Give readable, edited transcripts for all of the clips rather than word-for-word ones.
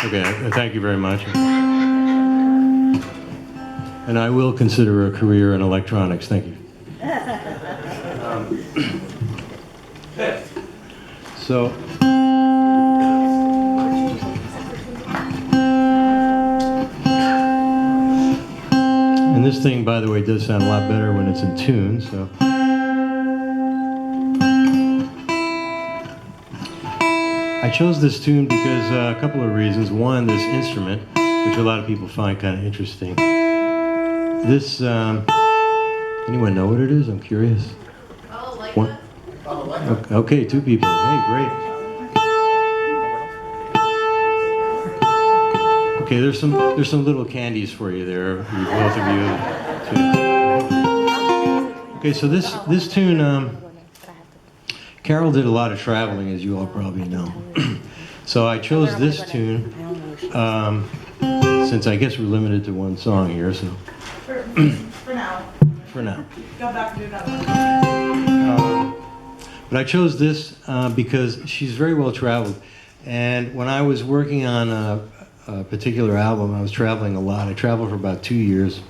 Okay, thank you very much. And I will consider a career in electronics. Thank you. So, and this thing, by the way, does sound a lot better when it's in tune, so. I chose this tune because a couple of reasons. One, this instrument, which a lot of people find kind of interesting. This, anyone know what it is? I'm curious. Oh, like One? that? Okay, two people. Hey, great. Okay, there's some little candies for you there, both of you. Okay, so this tune, Carol did a lot of traveling, as you all probably know. So I chose this tune since I guess we're limited to one song here. So For now. For now. Go back and do that one. But I chose this because she's very well traveled. And when I was working on a particular album, I was traveling a lot. I traveled for about 2 years.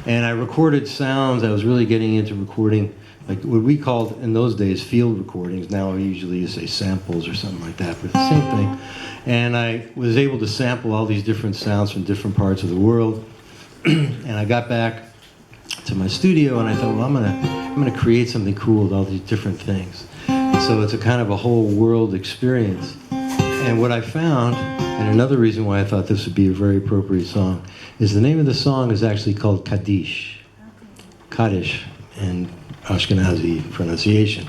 And I recorded sounds. I was really getting into recording, like what we called in those days field recordings. Now usually you say samples or something like that, but it's the same thing. And I was able to sample all these different sounds from different parts of the world. And I got back to my studio and I thought, well, I'm gonna create something cool with all these different things. So it's a kind of a whole world experience. And what I found, and another reason why I thought this would be a very appropriate song, is the name of the song is actually called Kaddish. Kaddish in Ashkenazi pronunciation.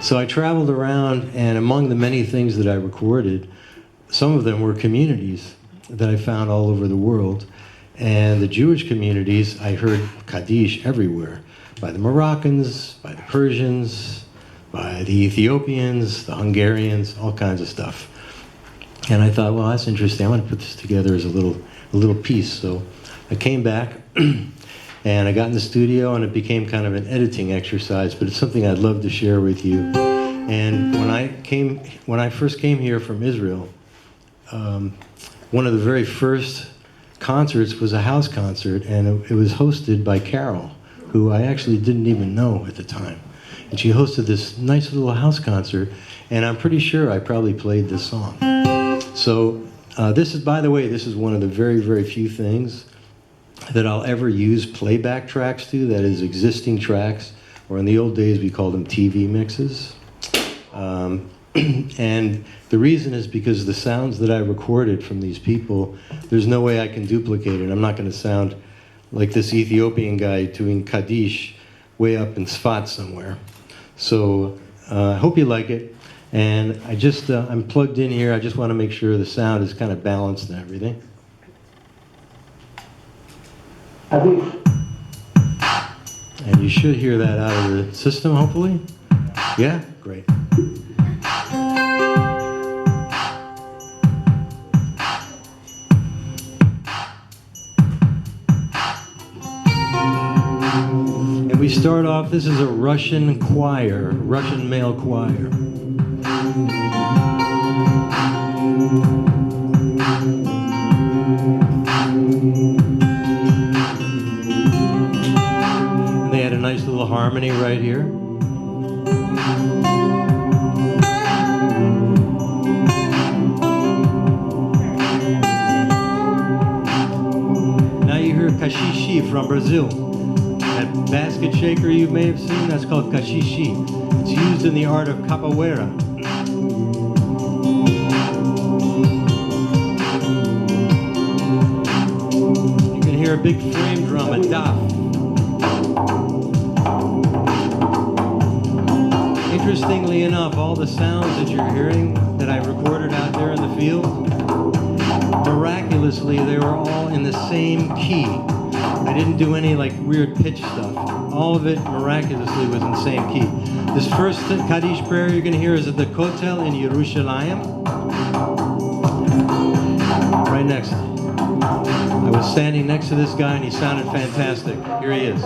So I traveled around, and among the many things that I recorded, some of them were communities that I found all over the world. And the Jewish communities, I heard Kaddish everywhere, by the Moroccans, by the Persians, by the Ethiopians, the Hungarians, all kinds of stuff. And I thought, well, that's interesting. I want to put this together as a little piece. So I came back and I got in the studio and it became kind of an editing exercise, but it's something I'd love to share with you. And when I first came here from Israel, one of the very first concerts was a house concert, and it was hosted by Carol, who I actually didn't even know at the time. And she hosted this nice little house concert, and I'm pretty sure I probably played this song. So this is, by the way, this is one of the very, very few things that I'll ever use playback tracks to, that is existing tracks, or in the old days we called them TV mixes. And the reason is because the sounds that I recorded from these people, there's no way I can duplicate it. I'm not going to sound like this Ethiopian guy doing Kaddish way up in Sfat somewhere. So I hope you like it. And I just, I'm plugged in here. I just want to make sure the sound is kind of balanced and everything. And you should hear that out of the system, hopefully. Yeah? Great. And we start off, this is a Russian choir, Russian male choir. And they had a nice little harmony right here. Now you hear Kashishi from Brazil. That basket shaker you may have seen, that's called Kashishi. It's used in the art of capoeira. You can hear a big frame drum, a daf. Interestingly enough, all the sounds that you're hearing that I recorded out there in the field, miraculously, they were all in the same key. I didn't do any like weird pitch stuff. All of it miraculously was in the same key. This first Kaddish prayer you're going to hear is at the Kotel in Yerushalayim. Right next. I was standing next to this guy and he sounded fantastic. Here he is.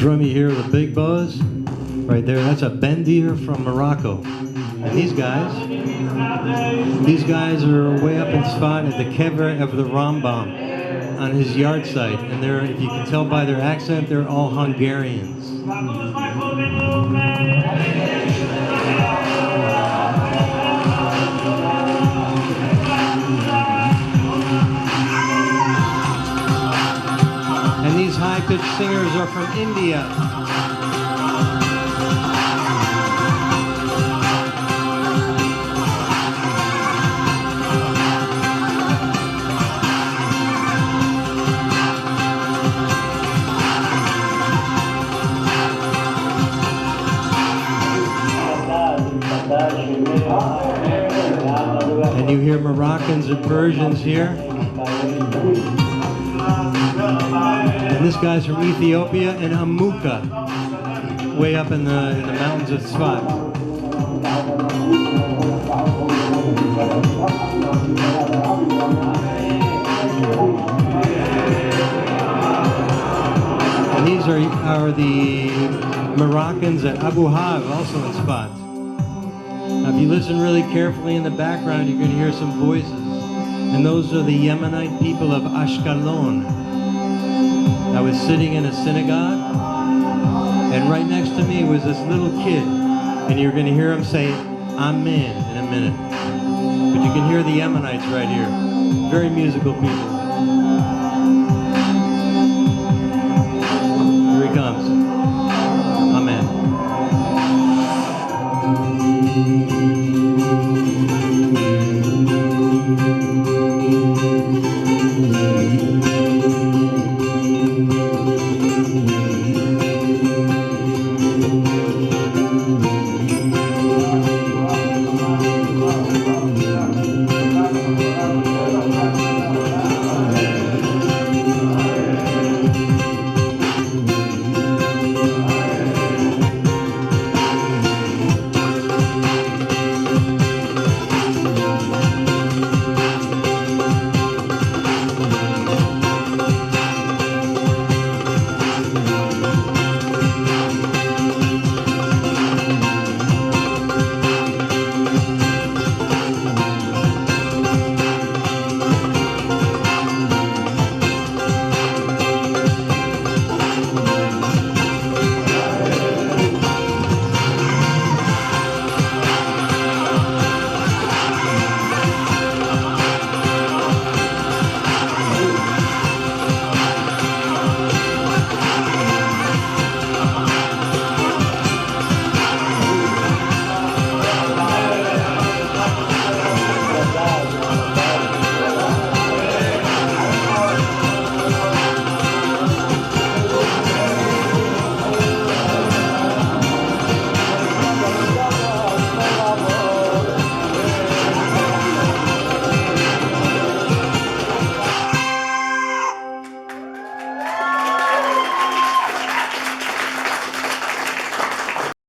drum you hear, the big buzz, right there, that's a bendir from Morocco. And these guys are way up in Sfat at the kever of the Rambam on his yard site. And they're, if you can tell by their accent, they're all Hungarians. And these high-pitched singers are from India. And you hear Moroccans and Persians here. And this guy's from Ethiopia and Amuka, way up in the mountains of Sfat. And these are the Moroccans at Abu Hav, also in Sfat. Now, if you listen really carefully in the background, you're going to hear some voices. And those are the Yemenite people of Ashkelon. I was sitting in a synagogue, and right next to me was this little kid. And you're going to hear him say, Amen, in a minute. But you can hear the Yemenites right here. Very musical people.